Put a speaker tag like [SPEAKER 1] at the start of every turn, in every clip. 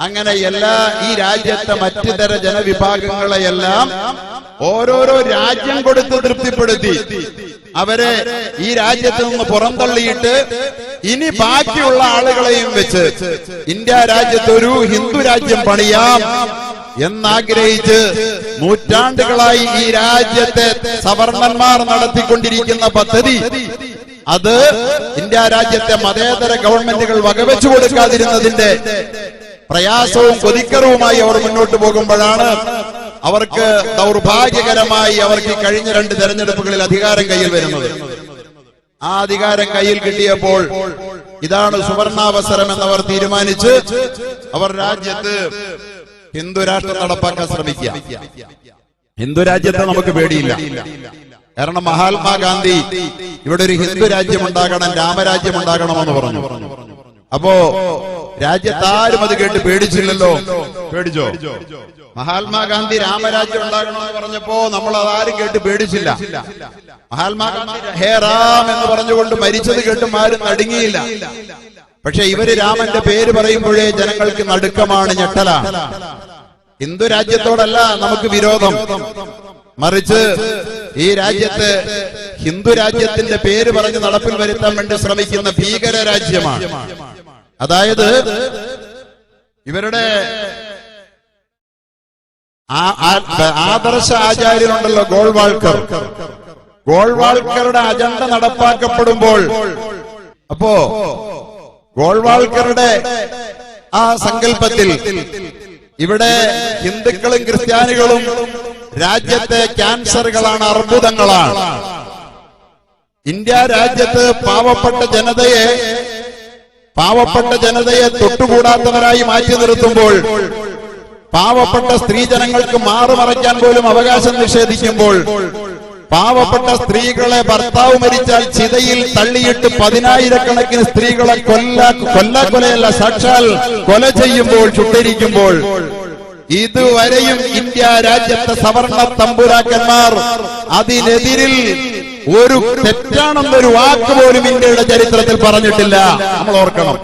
[SPEAKER 1] അങ്ങനെ എല്ലാ ഈ രാജ്യത്തെ മറ്റു തര ജനവിഭാഗങ്ങളെയെല്ലാം ഓരോരോ രാജ്യം കൊടുത്ത് തൃപ്തിപ്പെടുത്തി അവരെ ഈ രാജ്യത്ത് നിന്ന് പുറന്തള്ളിയിട്ട് ഇനി ബാക്കിയുള്ള ആളുകളെയും വെച്ച് ഇന്ത്യ രാജ്യത്ത് ഒരു ഹിന്ദു രാജ്യം പണിയാം എന്നാഗ്രഹിച്ച് നൂറ്റാണ്ടുകളായി ഈ രാജ്യത്തെ സവർണന്മാർ നടത്തിക്കൊണ്ടിരിക്കുന്ന പദ്ധതി, അത് ഇന്ത്യ രാജ്യത്തെ മതേതര ഗവൺമെന്റുകൾ വകവെച്ചു കൊടുക്കാതിരുന്നതിന്റെ പ്രയാസവും കൊതിക്കറുമായി അവർ മുന്നോട്ട് പോകുമ്പോഴാണ് അവർക്ക് ദൗർഭാഗ്യകരമായി അവർക്ക് കഴിഞ്ഞ 2 തെരഞ്ഞെടുപ്പുകളിൽ അധികാരം കയ്യിൽ വരുന്നത്. ആ അധികാരം കയ്യിൽ കിട്ടിയപ്പോൾ ഇതാണ് സുവർണാവസരം എന്നവർ തീരുമാനിച്ച് അവർ രാജ്യത്ത് ഹിന്ദു രാഷ്ട്രം നടപ്പാക്കാൻ ശ്രമിക്കുക. ഹിന്ദു രാജ്യത്തെ നമുക്ക് പേടിയില്ല. കാരണം മഹാത്മാഗാന്ധി ഇവിടെ ഒരു ഹിന്ദു രാജ്യം ഉണ്ടാകണം, രാമരാജ്യം ഉണ്ടാകണമെന്ന് പറഞ്ഞു. അപ്പോ രാജ്യത്താരും അത് കേട്ട് പേടിച്ചില്ലല്ലോ. പേടിച്ചോ? മഹാത്മാഗാന്ധി രാമരാജ്യം ഉണ്ടാകണമെന്ന് പറഞ്ഞപ്പോ നമ്മൾ അതാരും കേട്ട് പേടിച്ചില്ല. മഹാത്മാഗാന്ധി ഹേ റാം എന്ന് പറഞ്ഞുകൊണ്ട് മരിച്ചത് കേട്ടും ആരും നടുങ്ങിയില്ല. പക്ഷെ ഇവര് രാമന്റെ പേര് പറയുമ്പോഴേ ജനങ്ങൾക്ക് നടുക്കമാണ്, ഞെട്ടലാണ്. ഹിന്ദു രാജ്യത്തോടല്ല നമുക്ക് വിരോധം, മറിച്ച് ഈ രാജ്യത്ത് ഹിന്ദു രാജ്യത്തിന്റെ പേര് പറഞ്ഞ് നടപ്പിൽ വരുത്താൻ വേണ്ടി ശ്രമിക്കുന്ന ഭീകര രാജ്യമാണ്. അതായത് ഇവരുടെ ആദർശ ആചാര്യനുണ്ടല്ലോ ഗോൾവാൾക്കർ, ഗോൾവാൾക്കറുടെ അജണ്ട നടപ്പാക്കപ്പെടുമ്പോൾ അപ്പോ ഗോൾവാൾക്കറുടെ ആ സങ്കല്പത്തിൽ ഇവിടെ ഹിന്ദുക്കളും ക്രിസ്ത്യാനികളും രാജ്യത്തെ ക്യാൻസറുകളാണ്, അർബുദങ്ങളാണ്. ഇന്ത്യ രാജ്യത്ത് പാവപ്പെട്ട ജനതയെ തൊട്ടുകൂടാത്തവരായി മാറ്റി നിർത്തുമ്പോൾ, പാവപ്പെട്ട സ്ത്രീജനങ്ങൾക്ക് മാറുമറയ്ക്കാൻ പോലും അവകാശം നിഷേധിക്കുമ്പോൾ, പാവപ്പെട്ട സ്ത്രീകളെ ഭർത്താവ് മരിച്ചാൽ ചിതയിൽ തള്ളിയിട്ട് 10,000-കണക്കിന് സ്ത്രീകളെ കൊല്ലല്ല സാക്ഷാൽ കൊല ചെയ്യുമ്പോൾ, ചുട്ടരിക്കുമ്പോൾ, ഇതുവരെയും ഇന്ത്യ രാജ്യത്തെ സവർണ തമ്പുരാക്കന്മാർ അതിനെതിരിൽ ഒരു തെറ്റാണെന്നൊരു വാക്ക് പോലും ഇന്ത്യയുടെ ചരിത്രത്തിൽ പറഞ്ഞിട്ടില്ല. നമ്മൾ ഓർക്കണം.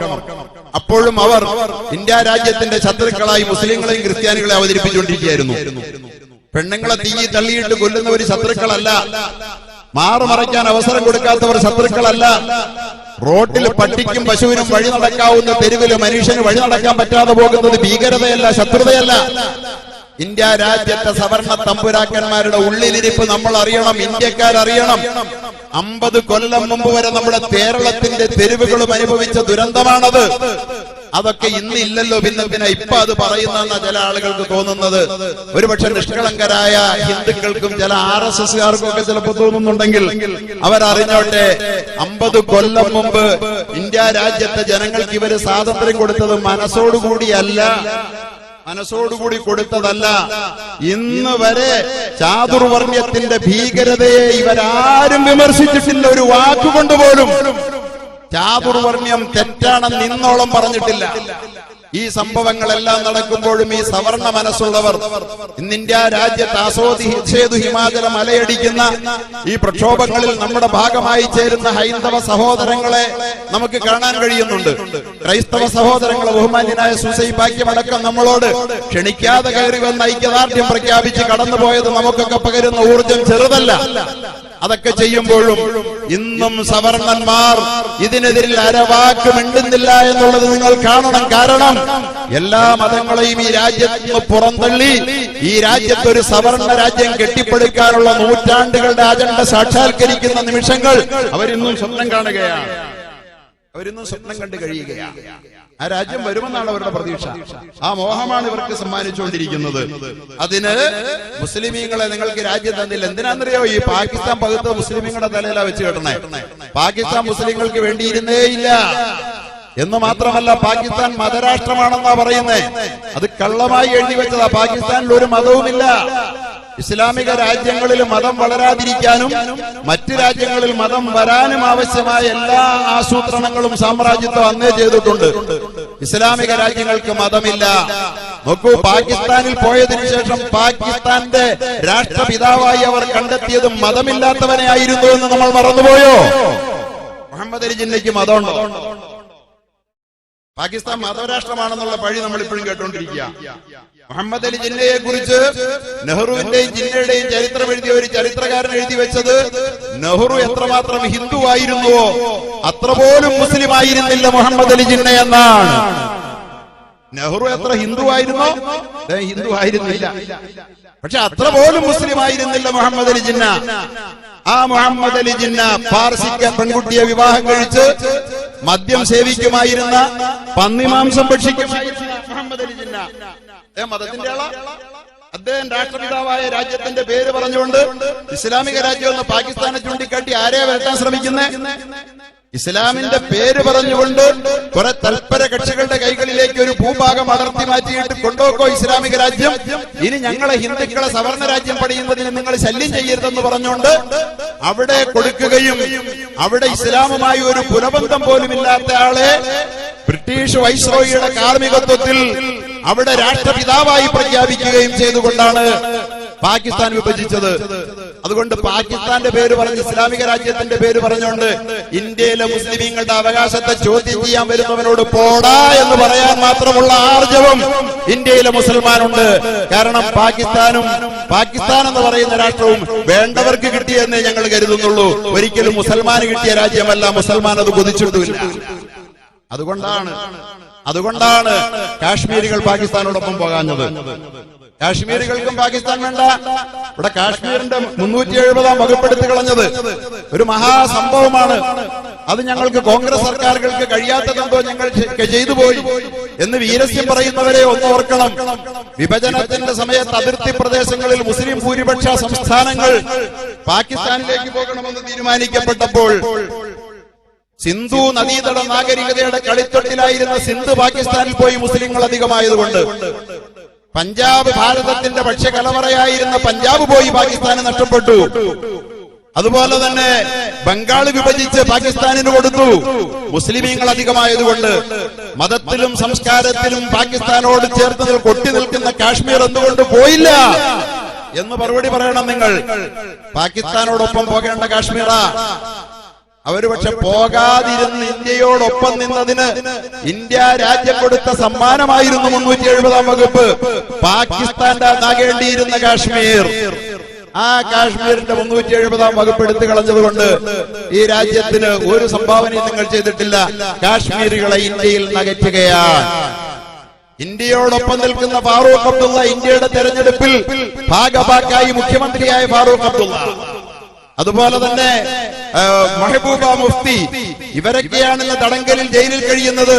[SPEAKER 1] അപ്പോഴും അവർ ഇന്ത്യ രാജ്യത്തിന്റെ ശത്രുക്കളായി മുസ്ലിങ്ങളെയും ക്രിസ്ത്യാനികളെയും അവതരിപ്പിച്ചുകൊണ്ടിരിക്കുകയായിരുന്നു. പെണ്ണുങ്ങളെ തീയി തള്ളിയിട്ട് കൊല്ലുന്നവർ ശത്രുക്കളല്ല, മാറുമറയ്ക്കാൻ അവസരം കൊടുക്കാത്തവർ ശത്രുക്കളല്ല, റോട്ടിൽ പട്ടിക്കും പശുവിനും വഴി നടക്കാവുന്ന തെരുവില് മനുഷ്യന് വഴി നടക്കാൻ പറ്റാതെ പോകുന്നത് ഭീകരതയല്ല, ശത്രുതയല്ല. ഇന്ത്യ രാജ്യത്തെ സവർണ തമ്പുരാക്കന്മാരുടെ ഉള്ളിലിരിപ്പ് നമ്മൾ അറിയണം, ഇന്ത്യക്കാരറിയണം. 50 കൊല്ലം മുമ്പ് വരെ നമ്മുടെ കേരളത്തിന്റെ തെരുവുകളും അനുഭവിച്ച ദുരന്തമാണത്. അതൊക്കെ ഇന്നില്ലല്ലോ, ഭിന്നത്തിന ഇപ്പൊ അത് പറയുന്ന ചില ആളുകൾക്ക് തോന്നുന്നത്. ഒരുപക്ഷെ നിഷ്കളങ്കരായ ഹിന്ദുക്കൾക്കും ചില RSSകാർക്കും ഒക്കെ ചിലപ്പോൾ തോന്നുന്നുണ്ടെങ്കിൽ അവരറിഞ്ഞോട്ടെ, 50 കൊല്ലം മുമ്പ് ഇന്ത്യ രാജ്യത്തെ ജനങ്ങൾക്ക് ഇവര് സ്വാതന്ത്ര്യം കൊടുത്തത് മനസ്സോടുകൂടി കൊടുത്തതല്ല. ഇന്ന് വരെ ചാതുർവർണ്ണ്യത്തിന്റെ ഭീകരതയെ ഇവരാരും വിമർശിച്ചിട്ടില്ല, ഒരു വാക്കുകൊണ്ട് പോലും. ചാതുർവർണ്ണ്യം തെറ്റാണെന്ന് ഇന്നോളം പറഞ്ഞിട്ടില്ല. ഈ സംഭവങ്ങളെല്ലാം നടക്കുമ്പോഴും ഈ സവർണ മനസ്സുള്ളവർ ഇന്ന് ഇന്ത്യ രാജ്യത്ത് ആസ്വദിച്ചേതു ഹിമാചലം അലയടിക്കുന്ന ഈ പ്രക്ഷോഭങ്ങളിൽ നമ്മുടെ ഭാഗമായി ചേരുന്ന ഹൈന്ദവ സഹോദരങ്ങളെ നമുക്ക് കാണാൻ കഴിയുന്നുണ്ട്. ക്രൈസ്തവ സഹോദരങ്ങളെ ബഹുമാന്യനായ സുസൈഭാഗ്യമടക്കം നമ്മളോട് ക്ഷണിക്കാതെ കയറി വന്ന ഐക്യദാർഢ്യം പ്രഖ്യാപിച്ച് കടന്നുപോയത് നമുക്കൊക്കെ പകരുന്ന ഊർജം ചെറുതല്ല. അതൊക്കെ ചെയ്യുമ്പോഴും ഇന്നും സവർണന്മാർ ഇതിനെതിരിൽ അരവാക്ക് മിണ്ടുന്നില്ല എന്നുള്ളത് നിങ്ങൾ കാണണം. കാരണം എല്ലാ മതങ്ങളെയും ഈ രാജ്യത്ത് നിന്ന് പുറന്തള്ളി ഈ രാജ്യത്ത് ഒരു സവർണ രാജ്യം കെട്ടിപ്പടുക്കാനുള്ള നൂറ്റാണ്ടുകളുടെ അജണ്ട സാക്ഷാത്കരിക്കുന്ന നിമിഷങ്ങൾ അവരിന്നും സ്വപ്നം കാണുകയാണ്, അവരിന്നും സ്വപ്നം കണ്ടു കഴിയുകയാണ്. ആ രാജ്യം വരുമെന്നാണ് അവരുടെ പ്രതീക്ഷ. ആ മോഹമാണ് ഇവർക്ക് സമ്മാനിച്ചുകൊണ്ടിരിക്കുന്നത്. അതിന് മുസ്ലിമീങ്ങളെ നിങ്ങൾക്ക് രാജ്യം തന്നില്ല. എന്തിനാണെന്നറിയോ? ഈ പാകിസ്ഥാൻ പകുത്ത മുസ്ലിമീങ്ങളുടെ തലയിലാ വെച്ച് കെട്ടണേ. പാകിസ്ഥാൻ മുസ്ലിങ്ങൾക്ക് വേണ്ടിയിരുന്നേയില്ല എന്ന് മാത്രമല്ല, പാകിസ്ഥാൻ മതരാഷ്ട്രമാണെന്നാ പറയുന്നേ. അത് കള്ളമായി എഴുതി വെച്ചതാ. പാകിസ്ഥാനിൽ ഒരു മതവുമില്ല. ഇസ്ലാമിക രാജ്യങ്ങളിൽ മതം വളരാതിരിക്കാനും മറ്റു രാജ്യങ്ങളിൽ മതം വരാനും ആവശ്യമായ എല്ലാ ആസൂത്രണങ്ങളും സാമ്രാജ്യത്വം അന്നേ ചെയ്തിട്ടുണ്ട്. ഇസ്ലാമിക രാജ്യങ്ങൾക്ക് മതമില്ല. നോക്കൂ, പാകിസ്ഥാനിൽ പോയതിനു ശേഷം പാകിസ്ഥാന്റെ രാഷ്ട്രപിതാവായി അവർ കണ്ടെത്തിയത് മതമില്ലാത്തവനെ ആയിരുന്നു എന്ന് നമ്മൾ മറന്നുപോയോ? മുഹമ്മദ് അലി ജിന്നയ്ക്ക് മതമുണ്ടോ? പാകിസ്ഥാൻ മതരാഷ്ട്രമാണെന്നുള്ള പഴി നമ്മൾ ഇപ്പോഴും കേട്ടോണ്ടിരിക്കുക. മുഹമ്മദ് അലി ജിന്നയെ കുറിച്ച് നെഹ്റുവിന്റെയും ജിന്നയുടെയും ചരിത്രം എഴുതിയ ഒരു ചരിത്രകാരൻ എഴുതി വെച്ചത്, നെഹ്റു എത്രമാത്രം ഹിന്ദു ആയിരുന്നുവോ അത്ര പോലും മുസ്ലിം ആയിരുന്നില്ല മുഹമ്മദ് അലി ജിന്ന എന്നാണ്. നെഹ്റു എത്ര ഹിന്ദു ആയിരുന്നോ ഹിന്ദു ആയിരുന്നില്ല, പക്ഷെ അത്ര പോലും മുസ്ലിം ആയിരുന്നില്ല മുഹമ്മദ് അലി ജിന്ന. ആ മുഹമ്മദ് അലി ജിന്ന പാർസിക്ക പെൺകുട്ടിയെ വിവാഹം കഴിച്ച് മദ്യം സേവിക്കുമായിരുന്ന, പന്നിമാംസം ഭക്ഷിക്കുമായിരുന്ന മുഹമ്മദ് അലി ജിന്ന മതത്തിന്റെ ആളാ. അദ്ദേഹം രാഷ്ട്രപിതാവായ രാജ്യത്തിന്റെ പേര് പറഞ്ഞുകൊണ്ട് ഇസ്ലാമിക രാജ്യം എന്ന് പാകിസ്ഥാനെ ചൂണ്ടിക്കാട്ടി ആരെയാ വരട്ടാൻ ശ്രമിക്കുന്നത്? ഇസ്ലാമിന്റെ പേര് പറഞ്ഞുകൊണ്ട് കുറെ തൽപര കക്ഷികളുടെ കൈകളിലേക്ക് ഒരു ഭൂഭാഗം അടർത്തി മാറ്റിയിട്ട് കൊണ്ടുപോക്കോ ഇസ്ലാമിക രാജ്യം, ഇനി ഞങ്ങളെ ഹിന്ദുക്കളെ സവർണ രാജ്യം പണിയുന്നതിന് നിങ്ങൾ ശല്യം ചെയ്യരുതെന്ന് പറഞ്ഞുകൊണ്ട് അവിടെ കൊടുക്കുകയും അവിടെ ഇസ്ലാമുമായി ഒരു പുനബന്ധം പോലും ഇല്ലാത്ത ആളെ ബ്രിട്ടീഷ് വൈസ്രോയിയുടെ കാർമ്മികത്വത്തിൽ അവിടെ രാഷ്ട്രപിതാവായി പ്രഖ്യാപിക്കുകയും ചെയ്തുകൊണ്ടാണ് പാകിസ്ഥാൻ വിഭജിച്ചത്. അതുകൊണ്ട് പാകിസ്ഥാന്റെ പേര് പറഞ്ഞ് ഇസ്ലാമിക രാജ്യത്തിന്റെ പേര് പറഞ്ഞുകൊണ്ട് ഇന്ത്യയിലെ മുസ്ലിമീങ്ങളുടെ അവകാശത്തെ ചോദ്യം ചെയ്യാൻ വരുന്നവനോട് പോടാ എന്ന് പറയാൻ മാത്രമുള്ള ആർജവം ഇന്ത്യയിലെ മുസൽമാനുണ്ട്. കാരണം പാകിസ്ഥാൻ എന്ന് പറയുന്ന രാഷ്ട്രവും വേണ്ടവർക്ക് കിട്ടിയെന്നേ ഞങ്ങൾ കരുതുന്നുള്ളൂ. ഒരിക്കലും മുസൽമാന് കിട്ടിയ രാജ്യമല്ല, മുസൽമാൻ അത് കൊതിച്ചിട്ടുമില്ല. അതുകൊണ്ടാണ് കാശ്മീരികൾ പാകിസ്ഥാനോടൊപ്പം പോകാഞ്ഞത്. കാശ്മീരികൾക്കും പാകിസ്ഥാൻ വേണ്ട. ഇവിടെ കാശ്മീരിന്റെ 370 വകുപ്പെടുത്തി കളഞ്ഞത് ഒരു മഹാസംഭവമാണ്. അത് ഞങ്ങൾക്ക് കോൺഗ്രസ് സർക്കാരുകൾക്ക് കഴിയാത്തതെന്തോ ഞങ്ങൾ ചെയ്തു പോയി എന്ന് വീരസ്യം പറയുന്നവരെ ഒന്ന് ഓർക്കണം. വിഭജനത്തിന്റെ സമയത്ത് അതിർത്തി പ്രദേശങ്ങളിൽ മുസ്ലിം ഭൂരിപക്ഷ സംസ്ഥാനങ്ങൾ പാകിസ്ഥാനിലേക്ക് പോകണമെന്ന് തീരുമാനിക്കപ്പെട്ടപ്പോൾ സിന്ധു നദീതട നാഗരികതയുടെ കളിത്തൊട്ടിലായിരുന്ന സിന്ധ് പാകിസ്ഥാനിൽ പോയി മുസ്ലിങ്ങൾ അധികമായതുകൊണ്ട്, പഞ്ചാബ് ഭാരതത്തിന്റെ ഭക്ഷ്യകലവറയായിരുന്ന പഞ്ചാബ് പോയി പാകിസ്ഥാന് നഷ്ടപ്പെട്ടു. അതുപോലെ തന്നെ ബംഗാൾ വിഭജിച്ച് പാകിസ്ഥാനിന് കൊടുത്തു. മുസ്ലിമീങ്ങൾ അധികമായതുകൊണ്ട് മതത്തിലും സംസ്കാരത്തിലും പാകിസ്ഥാനോട് ചേർത്ത് കൊട്ടി നിൽക്കുന്ന കാശ്മീർ എന്തുകൊണ്ട് പോയില്ല എന്ന് മറുപടി പറയണം നിങ്ങൾ. പാകിസ്ഥാനോടൊപ്പം പോകേണ്ട കാശ്മീറാ. അവര് പക്ഷെ പോകാതിരുന്ന് ഇന്ത്യയോടൊപ്പം നിന്നതിന് ഇന്ത്യ രാജ്യം കൊടുത്ത സമ്മാനമായിരുന്നു 370 വകുപ്പ്. പാകിസ്ഥാന്റെ ആകേണ്ടിയിരുന്ന കാശ്മീർ, ആ കാശ്മീരിന്റെ 370 വകുപ്പ് എടുത്തു കളഞ്ഞതുകൊണ്ട് ഈ രാജ്യത്തിന് ഒരു സംഭാവനയും നിങ്ങൾ ചെയ്തിട്ടില്ല. കാശ്മീരികളെ ഇന്ത്യയിൽ നകറ്റുകയാണ്. ഇന്ത്യയോടൊപ്പം നിൽക്കുന്ന ഫാറൂഖ് അബ്ദുള്ള ഇന്ത്യയുടെ തെരഞ്ഞെടുപ്പിൽ ഭാഗഭാക്കായി മുഖ്യമന്ത്രിയായ ഫാറൂഖ് അബ്ദുള്ള, അതുപോലെ തന്നെ മെഹബൂബ മുഫ്തി, ഇവരൊക്കെയാണ് ഇന്ന് തടങ്കലിൽ ജയിലിൽ കഴിയുന്നത്.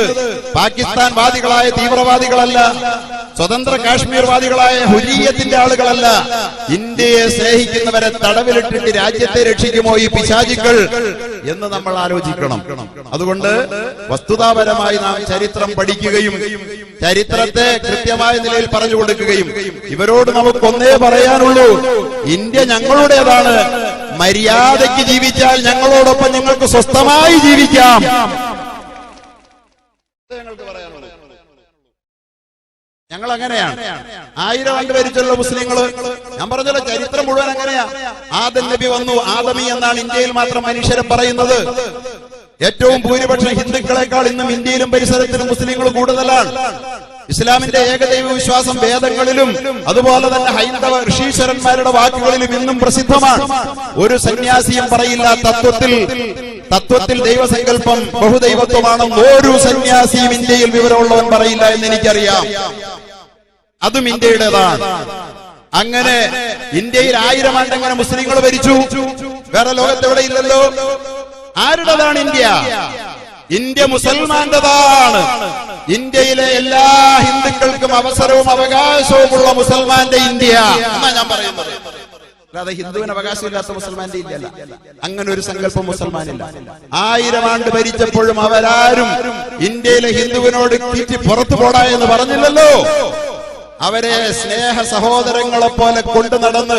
[SPEAKER 1] പാകിസ്ഥാൻ വാദികളായ തീവ്രവാദികളല്ല, സ്വതന്ത്ര കാശ്മീർ വാദികളായ ഹുരിയത്തിന്റെ ആളുകളല്ല. ഇന്ത്യയെ സ്നേഹിക്കുന്നവരെ തടവിലിട്ടിട്ട് രാജ്യത്തെ രക്ഷിക്കുമോ ഈ പിശാചികൾ എന്ന് നമ്മൾ ആലോചിക്കണം. അതുകൊണ്ട് വസ്തുതാപരമായി നാം ചരിത്രം പഠിക്കുകയും ചരിത്രത്തെ കൃത്യമായ നിലയിൽ പറഞ്ഞു കൊടുക്കുകയും, ഇവരോട് നമുക്കൊന്നേ പറയാനുള്ളൂ, ഇന്ത്യ ഞങ്ങളുടേതാണ്. മര്യാദയ്ക്ക് ജീവിച്ചാൽ ഞങ്ങളോടൊപ്പം ഞങ്ങൾക്ക് സ്വസ്ഥമായി ജീവിക്കാം. ഞങ്ങൾ അങ്ങനെയാണ്. 1000 ആണ്ട് ഭരിച്ചുള്ള മുസ്ലിങ്ങള്, ഞാൻ പറഞ്ഞല്ലോ ചരിത്രം മുഴുവൻ അങ്ങനെയാ. ആദം നബി വന്നു, ആദമി എന്നാണ് ഇന്ത്യയിൽ മാത്രം മനുഷ്യരെ പറയുന്നത്. ഏറ്റവും ഭൂരിപക്ഷം ഹിന്ദുക്കളെക്കാൾ ഇന്നും ഇന്ത്യയിലും പരിസരത്തിലും മുസ്ലിങ്ങൾ കൂടുതലാണ്. ഇസ്ലാമിന്റെ ഏകദൈവ വിശ്വാസം വേദങ്ങളിലും അതുപോലെ തന്നെ ഹൈന്ദവ ഋഷീശ്വരന്മാരുടെ വാക്കുകളിലും ഇന്നും പ്രസിദ്ധമാണ്. ഒരു സന്യാസിയും പറയില്ല തത്വത്തിൽ ദൈവസങ്കല്പം ബഹുദൈവത്വമാണെന്ന് ഒരു സന്യാസിയും ഇന്ത്യയിൽ വിവരമുള്ളവൻ പറയില്ല എന്ന് എനിക്കറിയാം. അതും ഇന്ത്യയുടേതാണ്. അങ്ങനെ ഇന്ത്യയിൽ 1000 ആണ്ട് അങ്ങനെ മുസ്ലിങ്ങൾ ഭരിച്ചു. വേറെ ലോകത്തെവിടെ ഇല്ലല്ലോ. ആരുടേതാണ് ഇന്ത്യ? ഇന്ത്യ മുസൽമാന്റേതാണ്. ഇന്ത്യയിലെ എല്ലാ ഹിന്ദുക്കൾക്കും അവസരവും അവകാശവുമുള്ള മുസൽമാന്റെ ഇന്ത്യ എന്നാ ഞാൻ പറയുന്നത്. അല്ലാതെ ഹിന്ദുവിന് അവകാശമില്ലാത്ത മുസൽമാന്റെ ഇന്ത്യ അല്ല. അങ്ങനെ ഒരു സങ്കല്പം മുസൽമാനില്ല. 1000 ആണ്ട് ഭരിച്ചപ്പോഴും അവരാരും ഇന്ത്യയിലെ ഹിന്ദുവിനോട് തീറ്റി പുറത്തു പോടാ എന്ന് പറഞ്ഞില്ലല്ലോ. അവരെ സ്നേഹ സഹോദരങ്ങളെ പോലെ കൊണ്ടു നടന്ന്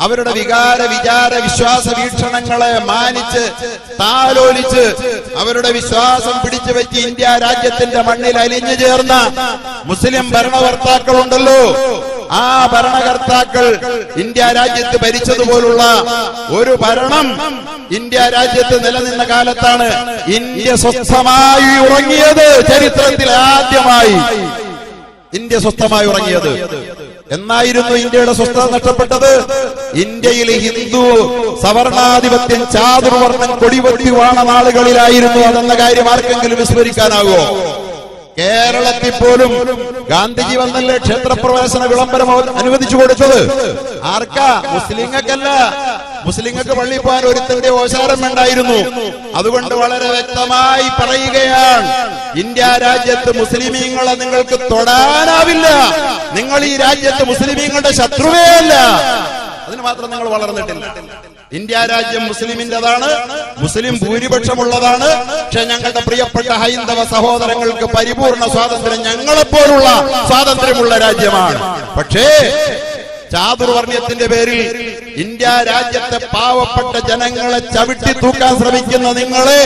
[SPEAKER 1] അവരുടെ വികാര വിചാര വിശ്വാസ വീക്ഷണങ്ങളെ മാനിച്ച് താലോലിച്ച് അവരുടെ വിശ്വാസം പിടിച്ചു വെച്ച് ഇന്ത്യ രാജ്യത്തിന്റെ മണ്ണിൽ അലിഞ്ഞു ചേർന്ന മുസ്ലിം ഭരണകർത്താക്കളുണ്ടല്ലോ. ആ ഭരണകർത്താക്കൾ ഇന്ത്യ രാജ്യത്ത് ഭരിച്ചതുപോലുള്ള ഒരു ഭരണം ഇന്ത്യ രാജ്യത്ത് നിലനിന്ന കാലത്താണ് ഇന്ത്യ സ്വസ്ഥമായി ഉറങ്ങിയത്. ചരിത്രത്തിൽ ആദ്യമായി ഇന്ത്യ സ്വസ്ഥമായി ഉറങ്ങിയത്. എന്നായിരുന്നു ഇന്ത്യയുടെ സ്വസ്ഥത നഷ്ടപ്പെട്ടത്? ഇന്ത്യയിൽ ഹിന്ദു സവർണാധിപത്യം ചാതുർവർണ്ണം കൊടിവെട്ടി വാണ നാളുകളിലായിരുന്നു അതെന്ന കാര്യം ആർക്കെങ്കിലും വിസ്മരിക്കാനാകുമോ? കേരളത്തിൽ പോലും ഗാന്ധിജി വന്നല്ലേ ക്ഷേത്രപ്രവേശന വിളംബരം അനുവദിച്ചു കൊടുത്തത്? ആർക്കാ? മുസ്ലിങ്ങൾക്കല്ല. മുസ്ലിങ്ങൾക്ക് പള്ളിയിൽ പോകാൻ ഒരുത്തന്റെ ഓശാരം വേണ്ടായിരുന്നു. അതുകൊണ്ട് വളരെ വ്യക്തമായി പറയുകയാണ്, ഇന്ത്യ രാജ്യത്ത് മുസ്ലിമീങ്ങളെ നിങ്ങൾക്ക് തൊടാനാവില്ല. നിങ്ങൾ ഈ രാജ്യത്ത് മുസ്ലിമീങ്ങളുടെ ശത്രുവേ അല്ല. അതിന് മാത്രം നിങ്ങൾ വളർന്നിട്ടില്ല. ഇന്ത്യ രാജ്യം മുസ്ലിമിന്റേതാണ്, മുസ്ലിം ഭൂരിപക്ഷമുള്ളതാണ്. പക്ഷെ ഞങ്ങളുടെ പ്രിയപ്പെട്ട ഹൈന്ദവ സഹോദരങ്ങൾക്ക് പരിപൂർണ സ്വാതന്ത്ര്യം, ഞങ്ങളെപ്പോലുള്ള സ്വാതന്ത്ര്യമുള്ള രാജ്യമാണ്. പക്ഷേ ചാതുർവർണ്ണ്യത്തിന്റെ പേരിൽ ഇന്ത്യ രാജ്യത്തെ പാവപ്പെട്ട ജനങ്ങളെ ചവിട്ടി തൂക്കാൻ ശ്രമിക്കുന്ന നിങ്ങളെ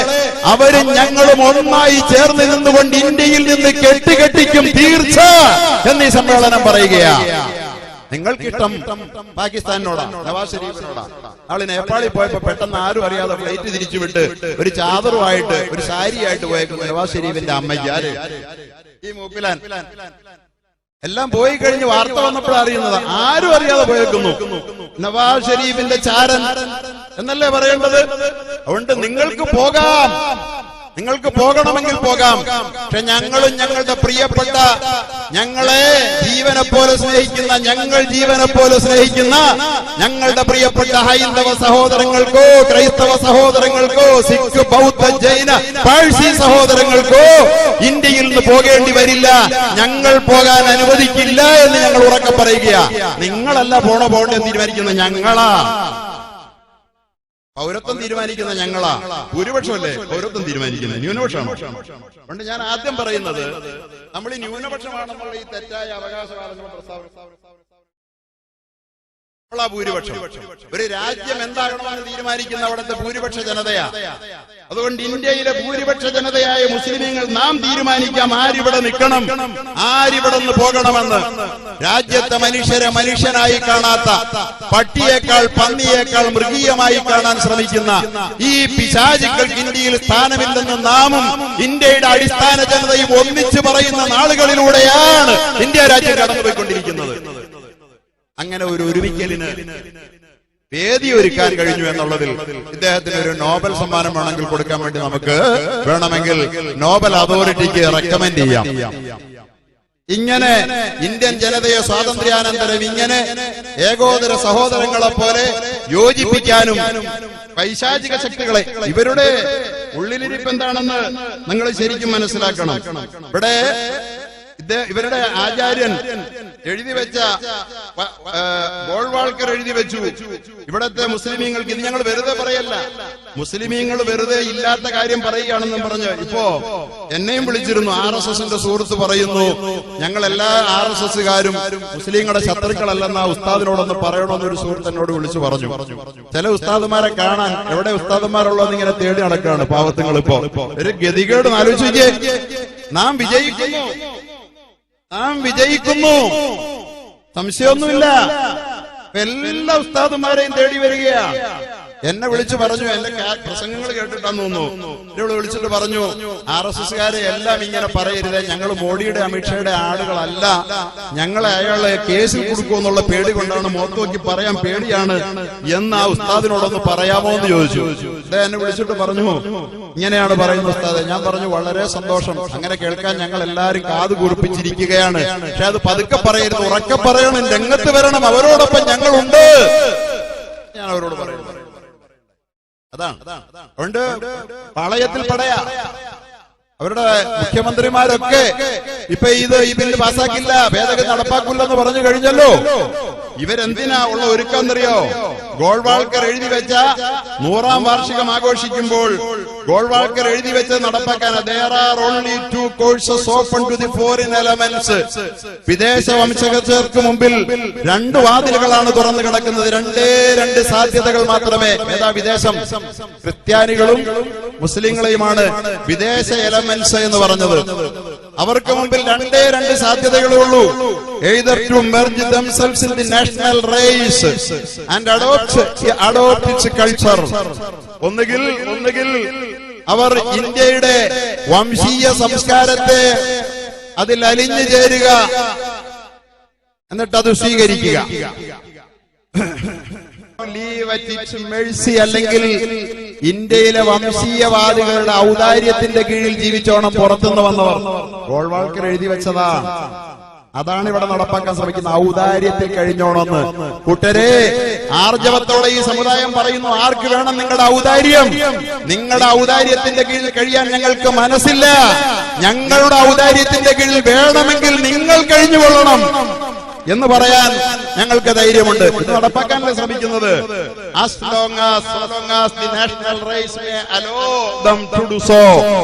[SPEAKER 1] അവരും ഞങ്ങളും ഒന്നായി ചേർന്ന് നിന്നുകൊണ്ട് ഇന്ത്യയിൽ നിന്ന് കെട്ടിക്കും തീർച്ച എന്നീ സമ്മേളനം പറയുകയാണ്. നിങ്ങൾക്കിഷ്ടം പാകിസ്ഥാനിനോടാണ്, നവാസ് ഷെരീഫിനോടാണ്. ആള് നേപ്പാളിൽ പോയപ്പോ പെട്ടെന്ന് ആരും അറിയാതെ ഫ്ലൈറ്റ് തിരിച്ചുവിട്ട് ഒരു ചാദറുമായിട്ട് ഒരു സാരിയായിട്ട് പോയേക്കുന്നു നവാസ് ഷെരീഫിന്റെ അമ്മയ്ക്ക്. ഈ മൂപ്പിലാൻ എല്ലാം പോയി കഴിഞ്ഞ് വാർത്ത വന്നപ്പോഴാണ് അറിയുന്നത്. ആരും അറിയാതെ പോയേക്കുന്നു. നവാസ് ഷെരീഫിന്റെ ചാരൻ എന്നല്ലേ പറയേണ്ടത്? അതുകൊണ്ട് നിങ്ങൾക്ക് പോകാം, നിങ്ങൾക്ക് പോകണമെങ്കിൽ പോകാം. പക്ഷെ ഞങ്ങളും ഞങ്ങളുടെ പ്രിയപ്പെട്ട, ഞങ്ങളെ ജീവനെ പോലെ സ്നേഹിക്കുന്ന, ഞങ്ങൾ ജീവനെ പോലെ സ്നേഹിക്കുന്ന ഞങ്ങളുടെ പ്രിയപ്പെട്ട ഹൈന്ദവ സഹോദരങ്ങൾക്കോ ക്രൈസ്തവ സഹോദരങ്ങൾക്കോ സിഖ് ബൗദ്ധ ജൈന പാഴ്സി സഹോദരങ്ങൾക്കോ ഇന്ത്യയിൽ നിന്ന് പോകേണ്ടി വരില്ല. ഞങ്ങൾ പോകാൻ അനുവദിക്കില്ല എന്ന് ഞങ്ങൾ ഉറക്കെ പറയുകയാ. നിങ്ങളല്ല പോകേണ്ടെന്ന് തീരുമാനിക്കുന്ന ഞങ്ങളാ. പൗരത്വം തീരുമാനിക്കുന്ന ഞങ്ങളാ. ഭൂരിപക്ഷമല്ലേ പൗരത്വം തീരുമാനിക്കുന്നത്? ന്യൂനപക്ഷമാണോ? അതുകൊണ്ട് ഞാൻ ആദ്യം പറയുന്നത്, നമ്മൾ ഈ ന്യൂനപക്ഷമാണെന്നുള്ള ഈ തെറ്റായ അവകാശവാദങ്ങളും ഭൂരിപക്ഷം, ഒരു രാജ്യം എന്താകണമെന്ന് തീരുമാനിക്കുന്ന അവിടുത്തെ ഭൂരിപക്ഷ ജനതയാ. അതുകൊണ്ട് ഇന്ത്യയിലെ ഭൂരിപക്ഷ ജനതയായ മുസ്ലിമീങ്ങൾ നാം തീരുമാനിക്കാം ആരിവിടെ നിൽക്കണം, ആരിവിടെ നിന്ന് പോകണമെന്ന്. രാജ്യത്തെ മനുഷ്യരെ മനുഷ്യനായി കാണാത്ത, പട്ടിയേക്കാൾ പന്നിയേക്കാൾ മൃഗീയമായി കാണാൻ ശ്രമിക്കുന്ന ഈ പിശാചുക്കൾക്ക് ഇന്ത്യയിൽ സ്ഥാനമില്ലെന്ന് നാമും ഇന്ത്യയുടെ അടിസ്ഥാന ജനതയും ഒന്നിച്ചു പറയുന്ന നാളുകളിലൂടെയാണ് ഇന്ത്യ രാജ്യം കടന്നുപോയിക്കൊണ്ടിരിക്കുന്നത്. അങ്ങനെ ഒരു ഒരുമിക്കലിന് വേദി ഒരുക്കാൻ കഴിഞ്ഞു എന്നുള്ളതിൽ ഇദ്ദേഹത്തിന് ഒരു നോബൽ സമ്മാനം വേണമെങ്കിൽ കൊടുക്കാൻ വേണ്ടി നമുക്ക് വേണമെങ്കിൽ നോബൽ അതോറിറ്റിക്ക് റെക്കമെൻഡ് ചെയ്യാം. ഇങ്ങനെ ഇന്ത്യൻ ജനതയെ സ്വാതന്ത്ര്യാനന്തരം ഇങ്ങനെ ഏകോദര സഹോദരങ്ങളെ പോലെ യോജിപ്പിക്കാനും പൈശാചിക ശക്തികളെ, ഇവരുടെ ഉള്ളിലിരിപ്പ് എന്താണെന്ന് നിങ്ങൾ ശരിക്കും മനസ്സിലാക്കണം. ഇവിടെ ഇവരുടെ ആചാര്യൻ എഴുതി വെച്ച ഗോൾവാൾക്കർ എഴുതി വെച്ചു, ഇവിടത്തെ മുസ്ലിമീങ്ങൾക്ക്, ഇത് ഞങ്ങൾ വെറുതെ പറയല്ല, മുസ്ലിമീങ്ങൾ വെറുതെ ഇല്ലാത്ത കാര്യം പറയുകയാണെന്നും പറഞ്ഞ് ഇപ്പോ എന്നെയും വിളിച്ചിരുന്നു. RSSന്റെ സുഹൃത്ത് പറയുന്നു, ഞങ്ങൾ എല്ലാ RSSകാരും മുസ്ലിങ്ങളുടെ ശത്രുക്കളല്ലെന്ന ഉസ്താദിനോടൊന്ന് പറയണമെന്നൊരു സുഹൃത്ത് എന്നോട് വിളിച്ചു പറഞ്ഞു. ചില ഉസ്താദുമാരെ കാണാൻ എവിടെ ഉസ്താദുമാരുള്ളതെന്ന് ഇങ്ങനെ തേടി നടക്കുകയാണ് പാവത്തുങ്ങൾ. ഇപ്പോ ഒരു ഗതികേട് ആലോചിക്കേ. നാം വിജയിക്കുന്നു, നാം വിജയിക്കുന്നു, സംശയമൊന്നുമില്ല. എല്ലാ ഉസ്താദുമാരെയും തേടി വരികയാ. എന്നെ വിളിച്ചു പറഞ്ഞു, എന്റെ പ്രസംഗങ്ങൾ കേട്ടിട്ടാന്ന് തോന്നുന്നു, ഇവിടെ വിളിച്ചിട്ട് പറഞ്ഞു, RSSകാരെ എല്ലാം ഇങ്ങനെ പറയരുത്, ഞങ്ങൾ മോഡിയുടെ അമിത്ഷയുടെ ആളുകളല്ല, ഞങ്ങളെ അയാളെ കേസിൽ കൊടുക്കുമെന്നുള്ള പേടി കൊണ്ടാണ്, മുഖത്ത് നോക്കി പറയാൻ പേടിയാണ് എന്ന് ആ ഉസ്താദിനോടൊന്ന് പറയാമോ എന്ന് ചോദിച്ചു. എന്നെ വിളിച്ചിട്ട് പറഞ്ഞു, ഇങ്ങനെയാണ് പറയുന്നത് ഉസ്താദെ. ഞാൻ പറഞ്ഞു, വളരെ സന്തോഷം, അങ്ങനെ കേൾക്കാൻ ഞങ്ങൾ എല്ലാവരും കാത് കുറിപ്പിച്ചിരിക്കുകയാണ്. പക്ഷെ അത് പതുക്കെ പറയരുത്, ഉറക്കെ പറയണം, രംഗത്ത് വരണം, അവരോടൊപ്പം ഞങ്ങളുണ്ട്, ഞാൻ അവരോട് പറയുന്നു. അതാണ്. അതുകൊണ്ട് പാളയത്തിൽ പടയാ. അവരുടെ മുഖ്യമന്ത്രിമാരൊക്കെ ഇപ്പൊ ഈ ബില്ല് പാസ്സാക്കില്ല, ഭേദഗതി നടപ്പാക്കില്ലെന്ന് പറഞ്ഞു കഴിഞ്ഞല്ലോ. ഇവരെന്തിനാ ഉള്ള ഒരുക്കാന്നറിയോ? ഗോൾവാൾക്കർ എഴുതി വെച്ച 100ാം വാർഷികം ആഘോഷിക്കുമ്പോൾ ഗോൾവാൾക്കർ എഴുതി വെച്ച് നടപ്പാക്കാൻ there are only 2 courses open to the foreign elements. വിദേശ വംശജർക്ക് മുമ്പിൽ 2 വാതിലുകളാണ് തുറന്നു കിടക്കുന്നത്, 2 സാധ്യതകൾ മാത്രമേ. ഏതാ വിദേശം? ക്രിസ്ത്യാനികളും മുസ്ലിങ്ങളെയുമാണ് വിദേശ എലമെന്റ്സ് എന്ന് പറഞ്ഞത്. അവർക്ക് മുമ്പിൽ രണ്ട് സാധ്യതകളേ ഉള്ളൂ. either to merge themselves in the national race and adopt its culture. ഒന്നുകിൽ അവർ ഇന്ത്യയുടെ വംശീയ സംസ്കാരത്തെ അതിൽ അലിഞ്ഞു ചേരുക, എന്നിട്ട് അത് സ്വീകരിക്കുക. അല്ലെങ്കിൽ ഇന്ത്യയിലെ വംശീയവാദികളുടെ ഔദാര്യത്തിന്റെ കീഴിൽ ജീവിച്ചോണം പുറത്തുനിന്ന് വന്നവർ. ഗോൾവാൾക്കർ എഴുതി വെച്ചതാ. അതാണ് ഇവിടെ നടപ്പാക്കാൻ ശ്രമിക്കുന്ന ഔദാര്യത്തിൽ കഴിഞ്ഞോണമെന്ന്. കൂട്ടരെ, ആർജവത്തോടെ ഈ സമുദായം പറയുന്നു, ആർക്ക് വേണം നിങ്ങളുടെ ഔദാര്യം? നിങ്ങളുടെ ഔദാര്യത്തിന്റെ കീഴിൽ കഴിയാൻ ഞങ്ങൾക്ക് മനസ്സില്ല. ഞങ്ങളുടെ ഔദാര്യത്തിന്റെ കീഴിൽ വേണമെങ്കിൽ നിങ്ങൾ കഴിഞ്ഞുകൊള്ളണം എന്ന് പറയാൻ ഞങ്ങൾക്ക് ധൈര്യമുണ്ട്. ഇത് നടപ്പാക്കാനല്ലേ ശ്രമിക്കുന്നത്. as long as the national race may allow them to do so.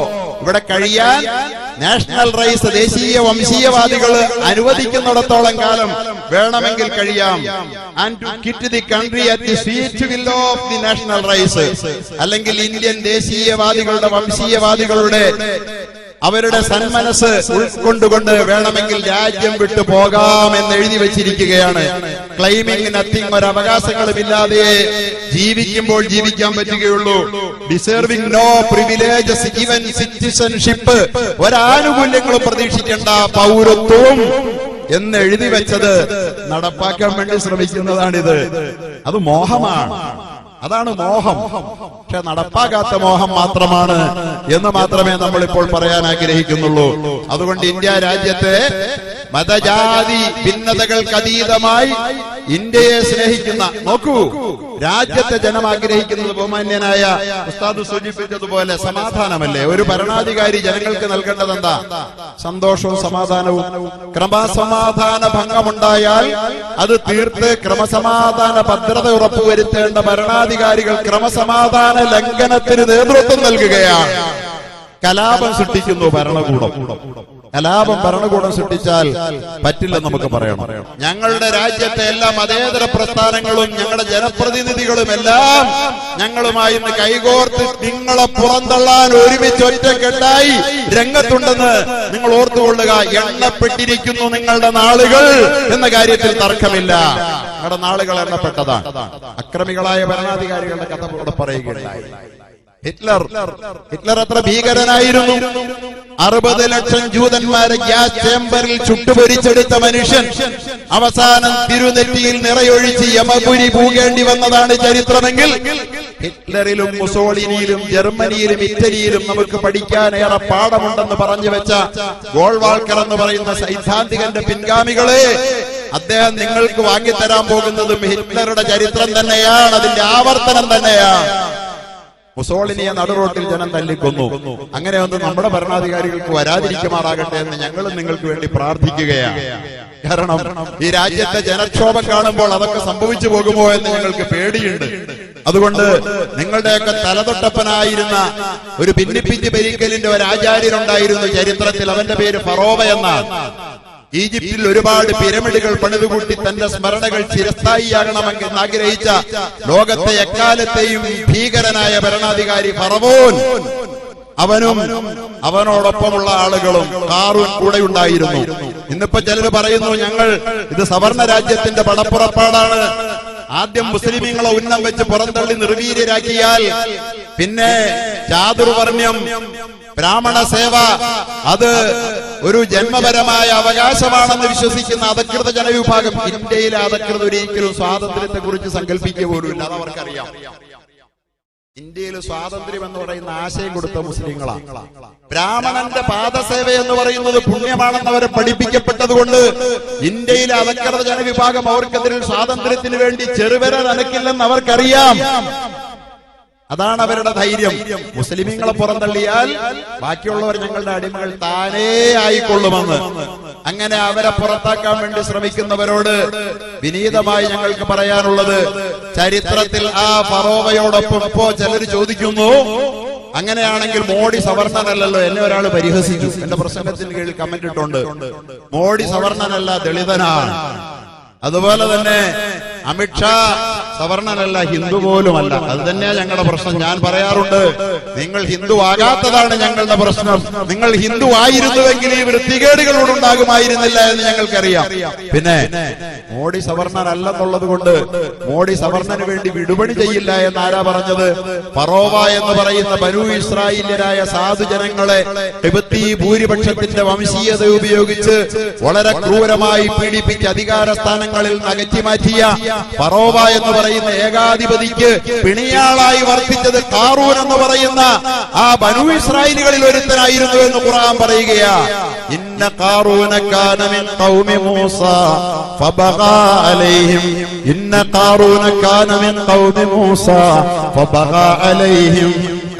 [SPEAKER 1] ഇവിടെ കഴിയാൻ നാഷണൽ റൈസ്, ദേശീയ വംശീയവാദികൾ അനുവദിക്കുന്നിടത്തോളം കാലം വേണമെങ്കിൽ കഴിയാം. and to quit the country at the sweet will of the national race. അല്ലെങ്കിൽ ഇന്ത്യൻ ദേശീയവാദികളുടെ വംശീയവാദികളുടെ അവരുടെ സന്മനസ് ഉൾക്കൊണ്ടുകൊണ്ട് വേണമെങ്കിൽ രാജ്യം വിട്ടു പോകാം എന്ന് എഴുതി വെച്ചിരിക്കുകയാണ്. ക്ലെയിമിംഗ് നത്തിങ്, ഒരു അവകാശങ്ങളുമില്ലാതെ ജീവിക്കുമ്പോൾ ജീവിക്കാൻ പറ്റുകയുള്ളൂ. Deserving no privileges even citizenship, ഒരാനുകൂല്യങ്ങളും പ്രതീക്ഷിക്കേണ്ട പൗരത്വവും എന്ന് എഴുതി വെച്ചത് നടപ്പാക്കാൻ വേണ്ടി ശ്രമിക്കുന്നതാണിത്. അത് മോഹമാണ്. അതാണ് മോഹം. പക്ഷെ നടപ്പാകാത്ത മോഹം മാത്രമാണ് എന്ന് മാത്രമേ നമ്മൾ ഇപ്പോൾ പറയാൻ ആഗ്രഹിക്കുന്നുള്ളൂ. അതുകൊണ്ട് ഇന്ത്യ രാജ്യത്തെ മതജാതി ഭിന്നതകൾക്ക് അതീതമായി ഇന്ത്യയെ സ്നേഹിക്കുന്ന, നോക്കൂ, രാജ്യത്തെ ജനം ആഗ്രഹിക്കുന്നത് ബഹുമാന്യനായ ഉസ്താദ് സൂചിപ്പിച്ചതുപോലെ സമാധാനമല്ലേ? ഒരു ഭരണാധികാരി ജനങ്ങൾക്ക് നൽകേണ്ടത് എന്താ? സന്തോഷവും സമാധാനവും. ക്രമസമാധാന ഭംഗമുണ്ടായാൽ അത് തീർത്ത് ക്രമസമാധാന ഭദ്രത ഉറപ്പുവരുത്തേണ്ട ഭരണാധികാരികൾ ക്രമസമാധാന ലംഘനത്തിന് നേതൃത്വം നൽകുകയാണ്. കലാപം സൃഷ്ടിക്കുന്നു ഭരണകൂടം. കലാപം ഭരണകൂടം സൃഷ്ടിച്ചാൽ പറ്റില്ലെന്ന് നമുക്ക് പറയണം. ഞങ്ങളുടെ രാജ്യത്തെ എല്ലാ മതേതര പ്രസ്ഥാനങ്ങളും ഞങ്ങളുടെ ജനപ്രതിനിധികളും എല്ലാം ഞങ്ങളുമായി ഇന്ന് കൈകോർത്ത് നിങ്ങളെ പുറന്തള്ളാൻ ഒരുമിച്ച് ഒറ്റക്കെട്ടായി രംഗത്തുണ്ടെന്ന് നിങ്ങൾ ഓർത്തുകൊള്ളുക. എണ്ണപ്പെട്ടിരിക്കുന്നു നിങ്ങളുടെ നാളുകൾ എന്ന കാര്യത്തിൽ തർക്കമില്ല. ഞങ്ങളുടെ നാളുകൾ എണ്ണപ്പെട്ടതാണ്. അക്രമികളായ ഭരണാധികാരികളുടെ കഥ ഇവിടെ പറയുകയുണ്ടായി. ഹിറ്റ്ലർ എത്ര ഭീകരനായിരുന്നു! 60 ലക്ഷം ജൂതന്മാരെ ഗ്യാസ് ചേംബറിൽ ചുട്ടുപൊരിച്ചെടുത്ത മനുഷ്യൻ അവസാനം തിരുനെറ്റിയിൽ നിറയൊഴിച്ച് യമപുരി പോകേണ്ടി വന്നതാണ് ചരിത്രമെങ്കിൽ, ഹിറ്റ്ലറിലും മുസോളിനിയിലും ജർമ്മനിയിലും ഇറ്റലിയിലും നമുക്ക് പഠിക്കാൻ ഏറെ പാഠമുണ്ടെന്ന് പറഞ്ഞു വെച്ച ഗോൾവാൾക്കർ എന്ന് പറയുന്ന സൈദ്ധാന്തികന്റെ പിൻഗാമികളെ, അദ്ദേഹം നിങ്ങൾക്ക് വാങ്ങിത്തരാൻ പോകുന്നതും ഹിറ്റ്ലറുടെ ചരിത്രം തന്നെയാണ്, അതിന്റെ ആവർത്തനം തന്നെയാണ്. മുസോളിനിയെ നടുറോട്ടിൽ ജനം തല്ലിക്കൊന്നു. അങ്ങനെ ഒന്നും നമ്മുടെ ഭരണാധികാരികൾക്ക് വരാതിരിക്കുമാറാകട്ടെ എന്ന് ഞങ്ങളും നിങ്ങൾക്ക് വേണ്ടി പ്രാർത്ഥിക്കുകയാണ്. കാരണം ഈ രാജ്യത്തെ ജനക്ഷോഭം കാണുമ്പോൾ അതൊക്കെ സംഭവിച്ചു പോകുമോ എന്ന് ഞങ്ങൾക്ക് പേടിയുണ്ട്. അതുകൊണ്ട് നിങ്ങളുടെയൊക്കെ തലതൊട്ടപ്പനായിരുന്ന ഒരു ഭിന്നിപ്പിച്ച് ഭരിക്കലിന്റെ ഒരു ആചാര്യനുണ്ടായിരുന്നു ചരിത്രത്തിൽ. അവന്റെ പേര് ഫറോവ എന്നാണ്. ഈജിപ്തിൽ ഒരുപാട് പിരമിഡുകൾ പണിതുകൂട്ടി തന്റെ സ്മരണകൾ ചിരസ്ഥായിയാകണമെന്ന് ആഗ്രഹിച്ച ലോകത്തെ എക്കാലത്തെയും ഭീകരനായ ഭരണാധികാരി ഫറവോൻ, അവനും അവനോടൊപ്പമുള്ള ആളുകളും ഖാറൂൻ കൂടെ ഉണ്ടായിരുന്നു. ഇന്നിപ്പോ ചിലർ പറയുന്നു ഇത് സവർണ രാജ്യത്തിന്റെ പടപ്പുറപ്പാടാണ്. ആദ്യം മുസ്ലിമീങ്ങളെ ഉന്നം വെച്ച് പുറന്തള്ളി നിർവീര്യരാക്കിയാൽ പിന്നെ ചാതുർവർണ്ണ്യം, ബ്രാഹ്മണ സേവ അത് ഒരു ജന്മപരമായ അവകാശമാണെന്ന് വിശ്വസിക്കുന്ന അധകൃത ജനവിഭാഗം. ഇന്ത്യയിലെ അധകൃത ഒരിക്കലും സ്വാതന്ത്ര്യത്തെ കുറിച്ച് സങ്കല്പിക്കുക പോലുമില്ല. അതവർക്കറിയാം. ഇന്ത്യയിൽ സ്വാതന്ത്ര്യം എന്ന് പറയുന്ന ആശയം കൊടുത്ത മുസ്ലിങ്ങളാണ്. ബ്രാഹ്മണന്റെ പാദസേവ എന്ന് പറയുന്നത് പുണ്യമാണെന്ന് അവരെ പഠിപ്പിക്കപ്പെട്ടതുകൊണ്ട് ഇന്ത്യയിലെ അധകൃത ജനവിഭാഗം അവർക്കെതിരെ സ്വാതന്ത്ര്യത്തിന് വേണ്ടി ചെറുവിരൽ അനക്കില്ലെന്ന് അവർക്കറിയാം. അതാണ് അവരുടെ ധൈര്യം. മുസ്ലിമീങ്ങളെ പുറന്തള്ളിയാൽ ബാക്കിയുള്ളവർ ഞങ്ങളുടെ അടിമകൾ താനേ ആയിക്കൊള്ളുമെന്ന്. അങ്ങനെ അവരെ പുറത്താക്കാൻ വേണ്ടി ശ്രമിക്കുന്നവരോട് വിനീതമായി ഞങ്ങൾക്ക് പറയാനുള്ളത്, ചരിത്രത്തിൽ ആ ഫറോവയോടൊപ്പം ഇപ്പോ ചിലർ ചോദിക്കുന്നു, അങ്ങനെയാണെങ്കിൽ മോഡി സവർണനല്ലല്ലോ. എന്നെ ഒരാൾ പരിഹസിച്ചു, എന്റെ പ്രസംഗത്തിന് കീഴിൽ കമന്റ് ഇട്ടുണ്ട്. മോഡി സവർണനല്ല, ദളിതനാണ്. അതുപോലെ തന്നെ അമിത്ഷാ സവർണനല്ല, ഹിന്ദു പോലുമല്ല. അത് തന്നെയാ ഞങ്ങളുടെ പ്രശ്നം. ഞാൻ പറയാറുണ്ട്, നിങ്ങൾ ഹിന്ദു ആകാത്തതാണ് ഞങ്ങളുടെ പ്രശ്നം. നിങ്ങൾ ഹിന്ദു ആയിരുന്നുവെങ്കിൽ ഈ വൃത്തികേടുകളോട് ഉണ്ടാകുമായിരുന്നില്ല എന്ന് ഞങ്ങൾക്കറിയാം. പിന്നെ മോഡി സവർണനല്ലെന്നുള്ളത് കൊണ്ട് മോഡി സവർണന് വേണ്ടി വിടുപണി ചെയ്യില്ല എന്ന് ആരാ പറഞ്ഞത്? ഫറോവ എന്ന് പറയുന്ന ബനൂ ഇസ്രായേല്യരായ സാധുജനങ്ങളെ ടിബത്തി ഭൂരിപക്ഷത്തിന്റെ വംശീയത ഉപയോഗിച്ച് വളരെ ക്രൂരമായി പീഡിപ്പിച്ച് അധികാര സ്ഥാനങ്ങളിൽ അകറ്റി മാറ്റിയ ഫറോവ എന്ന് പറയുന്ന ഏകാധിപതിക്ക് പിണിയാളായി വർത്തിച്ചത് ഖാറൂൻ എന്ന് പറയുന്ന ആ ബനൂ ഇസ്രായേലികളിൽ ഒരുത്തനായിരുന്നു എന്ന് ഖുർആൻ പറയുകയാ. ഇന്ന ഖാറൂന കാന മിൻ ഖൗമി മൂസ ഫബഗാ അലൈഹിം. ഇന്ന ഖാറൂന കാന മിൻ ഖൗമി മൂസ ഫബഗാ അലൈഹിം.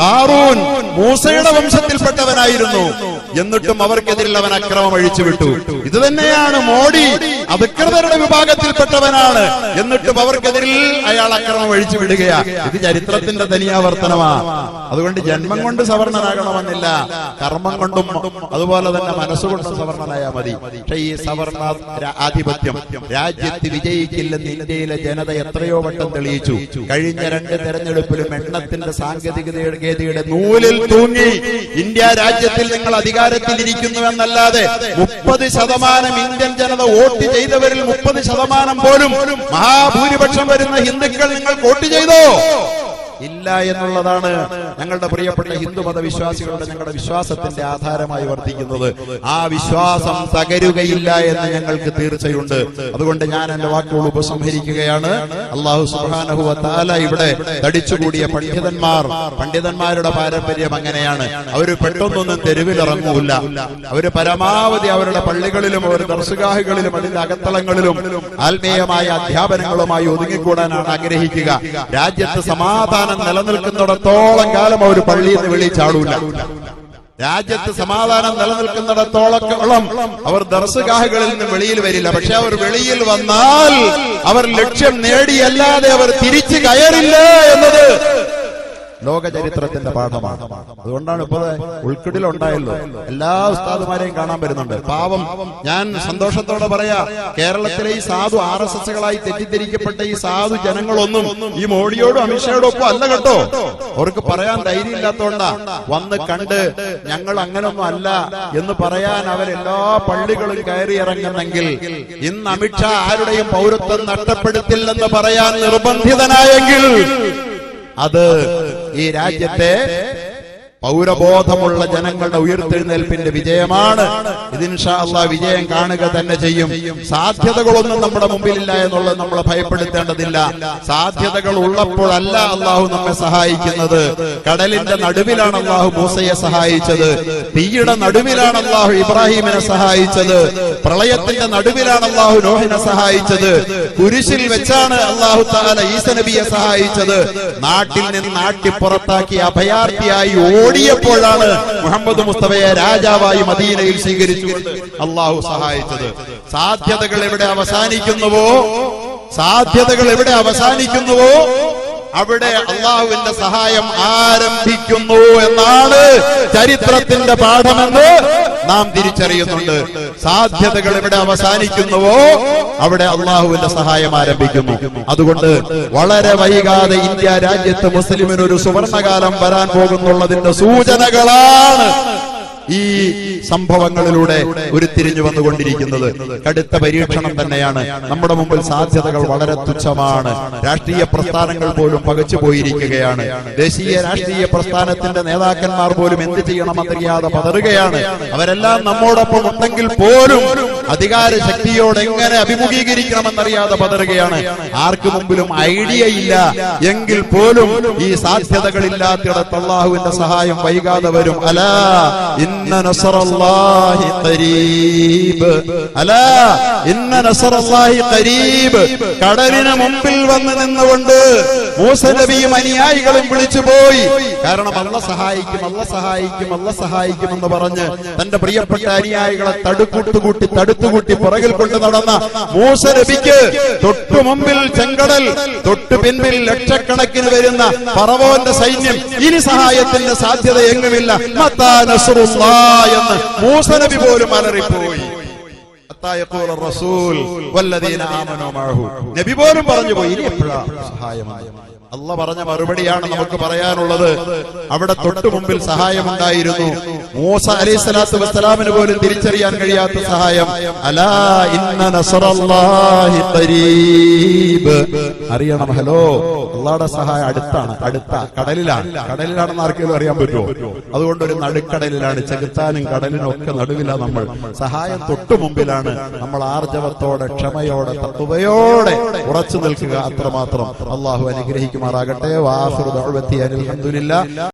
[SPEAKER 1] ഖാറൂൻ മൂസയുടെ വംശത്തിൽപ്പെട്ടവനായിരുന്നു, എന്നിട്ടും അവർക്കെതിരിൽ അവൻ അക്രമം അഴിച്ചുവിട്ടു. ഇത് തന്നെയാണ് മോഡി, അധികൃതരുടെ വിഭാഗത്തിൽപ്പെട്ടവനാണ്, എന്നിട്ടും അവർക്കെതിരിൽ അയാൾ അക്രമം അഴിച്ചു വിടുകയാ. ഇത് ചരിത്രത്തിന്റെ തനിയാവർത്തനമാ. അതുകൊണ്ട് ജന്മം കൊണ്ട് സവർണനാകണമെന്നില്ല, കർമ്മം കൊണ്ടും അതുപോലെ തന്നെ മനസ്സുകൊണ്ട് സവർണനായാൽ മതി. പക്ഷെ ഈ സവർണ ആധിപത്യം രാജ്യത്ത് വിജയിക്കില്ലെന്ന് ഇന്ത്യയിലെ ജനത എത്രയോ വട്ടം തെളിയിച്ചു. കഴിഞ്ഞ 2 തെരഞ്ഞെടുപ്പിലും എണ്ണത്തിന്റെ സാങ്കേതികതയുടെ നൂലിൽ തൂങ്ങി ഇന്ത്യ രാജ്യത്തിൽ നിങ്ങൾ അധികാരത്തിലിരിക്കുന്നുവെന്നല്ലാതെ 30% ഇന്ത്യൻ ജനത വോട്ട് ചെയ്തവരിൽ 30% പോലും മഹാഭൂരിപക്ഷം വരുന്ന ഹിന്ദുക്കൾ നിങ്ങൾ വോട്ട് ചെയ്തോ? ഇല്ല എന്നുള്ളതാണ് ഞങ്ങളുടെ പ്രിയപ്പെട്ട ഹിന്ദുമത വിശ്വാസികളുടെ ഞങ്ങളുടെ വിശ്വാസത്തിന്റെ ആധാരമായി വർത്തിക്കുന്നത്. ആ വിശ്വാസം തകരുകയില്ല എന്ന് ഞങ്ങൾക്ക് തീർച്ചയുണ്ട്. അതുകൊണ്ട് ഞാൻ എന്റെ വാക്കുകൾ ഉപസംഹരിക്കുകയാണ്. അല്ലാഹു സുബ്ഹാനഹു വ തആല ഇവിടെ തടിച്ചുകൂടിയ പണ്ഡിതന്മാരുടെ പാരമ്പര്യം അങ്ങനെയാണ്. അവര് പെട്ടെന്നൊന്നും തെരുവിലിറങ്ങൂല. അവര് പരമാവധി അവരുടെ പള്ളികളിലും അവർ ദർസുഗാഹുകളിലും അതിന്റെ അകത്തളങ്ങളിലും ആത്മീയമായ അധ്യാപനങ്ങളുമായി ഒതുങ്ങിക്കൂടാനാണ് ആഗ്രഹിക്കുക. രാജ്യത്ത് സമാധാനം നിലനിൽക്കുന്നിടത്തോളം കാലം അവർ പള്ളിയിൽ നിന്ന് വെളിയിൽ ചാടൂല. രാജ്യത്ത് സമാധാനം നിലനിൽക്കുന്നിടത്തോളം അവർ ദർസുഗാഹുകളിൽ നിന്ന് വെളിയിൽ വരില്ല. പക്ഷെ അവർ വെളിയിൽ വന്നാൽ അവർ ലക്ഷ്യം നേടിയല്ലാതെ അവർ തിരിച്ചു കയറില്ല എന്നത് ലോക ചരിത്രത്തിന്റെ പാഠമാണ്. അതുകൊണ്ടാണ് ഇപ്പോൾ ഉൾക്കിടിലുണ്ടായല്ലോ, എല്ലാ ഉസ്താദുമാരെയും കാണാൻ വരുന്നുണ്ട്. പാവം, ഞാൻ സന്തോഷത്തോടെ പറയാ, കേരളത്തിലെ ഈ സാധു RSSകളായി തെറ്റിദ്ധരിക്കപ്പെട്ട ഈ സാധു ജനങ്ങളൊന്നും ഈ മോഡിയോടും അമിത്ഷായോടൊപ്പം അല്ല കേട്ടോ. അവർക്ക് പറയാൻ ധൈര്യമില്ലാത്തോണ്ടാ വന്ന് കണ്ട് ഞങ്ങൾ അങ്ങനൊന്നും അല്ല എന്ന് പറയാൻ അവരെല്ലാ പള്ളികളും കയറി ഇറങ്ങുന്നെങ്കിൽ ഇന്ന് അമിത്ഷാ ആരുടെയും പൗരത്വം നഷ്ടപ്പെടുത്തില്ലെന്ന് പറയാൻ നിർബന്ധിതനായെങ്കിൽ അത് ഈ രാജ്യത്തെ പൗരബോധമുള്ള ജനങ്ങളുടെ ഉയർത്തെഴുന്നേൽപ്പിന്റെ വിജയമാണ്. ഇത് ഇൻഷാ അല്ലാഹ് വിജയം കാണുക തന്നെ ചെയ്യും. സാധ്യതകളൊന്നും നമ്മുടെ മുമ്പിലില്ല എന്നുള്ളത് നമ്മൾ ഭയപ്പെടുത്തേണ്ടതില്ല. സാധ്യതകൾ ഉള്ളപ്പോഴല്ല അള്ളാഹു നമ്മെ സഹായിക്കുന്നത്. കടലിന്റെ നടുവിലാണ് അള്ളാഹു മൂസയെ സഹായിച്ചത്. തീയുടെ നടുവിലാണ് അള്ളാഹു ഇബ്രാഹിമിനെ സഹായിച്ചത്. പ്രളയത്തിന്റെ നടുവിലാണ് അള്ളാഹു നോഹിനെ സഹായിച്ചത്. കുരിശിൽ വെച്ചാണ് അള്ളാഹു തആല ഈസ നബിയെ സഹായിച്ചത്. നാട്ടിൽ നിന്ന് നാട്ടിപ്പുറത്താക്കി അഭയാർത്ഥിയായി ഓടിയപ്പോഴാണ് മുഹമ്മദ് മുസ്തഫയെ രാജാവായി മദീനയിൽ സ്വീകരിച്ചുകൊണ്ട് അള്ളാഹു സഹായിച്ചത്. സാധ്യതകൾ എവിടെ അവസാനിക്കുന്നുവോ അവിടെ അള്ളാഹുവിന്റെ സഹായം ആരംഭിക്കുന്നു എന്നാണ് ചരിത്രത്തിന്റെ പാഠമെന്ന് നാം തിരിച്ചറിയുന്നുണ്ട്. സാധ്യതകൾ എവിടെ അവസാനിക്കുന്നുവോ അവിടെ അള്ളാഹുവിന്റെ സഹായം ആരംഭിക്കുന്നു. അതുകൊണ്ട് വളരെ വൈകാതെ ഇന്ത്യ രാജ്യത്ത് മുസ്ലിമിനൊരു സുവർണകാലം വരാൻ പോകുന്നുള്ളതിന്റെ സൂചനകളാണ് ഈ സംഭവങ്ങളിലൂടെ ഉരുത്തിരിഞ്ഞു വന്നുകൊണ്ടിരിക്കുന്നത്. കടുത്ത പരീക്ഷണം തന്നെയാണ്. നമ്മുടെ മുമ്പിൽ സാധ്യതകൾ വളരെ തുച്ഛമാണ്. രാഷ്ട്രീയ പ്രസ്ഥാനങ്ങൾ പോലും പകച്ചു പോയിരിക്കുകയാണ്. ദേശീയ രാഷ്ട്രീയ പ്രസ്ഥാനത്തിന്റെ നേതാക്കന്മാർ പോലും എന്ത് ചെയ്യണമെന്നറിയാതെ പതറുകയാണ്. അവരെല്ലാം നമ്മോടൊപ്പം ഉണ്ടെങ്കിൽ പോലും അധികാര ശക്തിയോട് എങ്ങനെ അഭിമുഖീകരിക്കണമെന്നറിയാതെ പതറുകയാണ്. ആർക്കു മുമ്പിലും ഐഡിയ ഇല്ല എങ്കിൽ പോലും ഈ സാധ്യതകളില്ലാത്തിടത്ത് അല്ലാഹുവിന്റെ സഹായം വൈകാതെ വരും. അലാ ഇന്ന നസ്റല്ലാഹി ഖരീബ്, അലാ ഇന്ന നസ്റല്ലാഹി ഖരീബ്. കടലിന് മുമ്പിൽ വന്ന് നിന്നുകൊണ്ട് മൂസ നബിയും അനുയായികളും വിളിച്ചുപോയി. കാരണം അല്ലാഹു സഹായിക്കും, അല്ലാഹു സഹായിക്കും, അല്ലാഹു സഹായിക്കും എന്ന് പറഞ്ഞ് തന്റെ പ്രിയപ്പെട്ട അനുയായികളെ തടുത്തുകൂട്ടി പുറകിൽ കൊണ്ട് നടന്ന മൂസ നബിക്ക് തൊട്ടു മുമ്പിൽ ചെങ്കടൽ, തൊട്ടു പിൻപിൽ ലക്ഷക്കണക്കിന് വരുന്ന ഫറവോന്റെ സൈന്യം. ഇനി സഹായത്തിന്റെ സാധ്യത എങ്ങുമില്ല. മത്താ നസ്റുല്ലാഹ് എന്ന് മൂസ നബി പോലും അലറിപ്പോയി. ഹത്താ യഖൂല റസൂൽ വല്ലദീന ആമനൂ മഅഹു. നബി പോലും പറഞ്ഞു പോയി ഇനി എപ്പോഴാ സഹായം. അല്ലാഹ് പറഞ്ഞ മറുപടിയാണ് നമുക്ക് പറയാനുള്ളത്. അവിടെ തൊട്ടു മുമ്പിൽ സഹായമുണ്ടായിരുന്നു. മൂസ അലൈഹിസ്സലാത്തു വസ്സലാമിന് പോലും തിരിച്ചറിയാൻ കഴിയാത്ത സഹായം. അലാ ഇന്ന നസ്റല്ലാഹി ഖരീബ്. അറിയണം, ഹലോ, അല്ലാഹുവിന്റെ സഹായം അടുത്താണ്, കടലിലാണെന്ന് ആർക്കെങ്കിലും അറിയാൻ പറ്റുമോ? അതുകൊണ്ട് ഒരു നടുക്കടലിലാണ്, ചെകുത്താനും കടലിനും ഒക്കെ നടുവിലാണ് നമ്മൾ. സഹായം തൊട്ടു മുമ്പിലാണ്. നമ്മൾ ആർജവത്തോടെ, ക്ഷമയോടെ, തഖ്വയോടെ ഉറച്ചു നിൽക്കുക, അത്രമാത്രം. അല്ലാഹു അനുഗ്രഹിക്കുമാറാകട്ടെ. വആഖിറു ദഅവതി അൽഹംദുലില്ലാഹ്.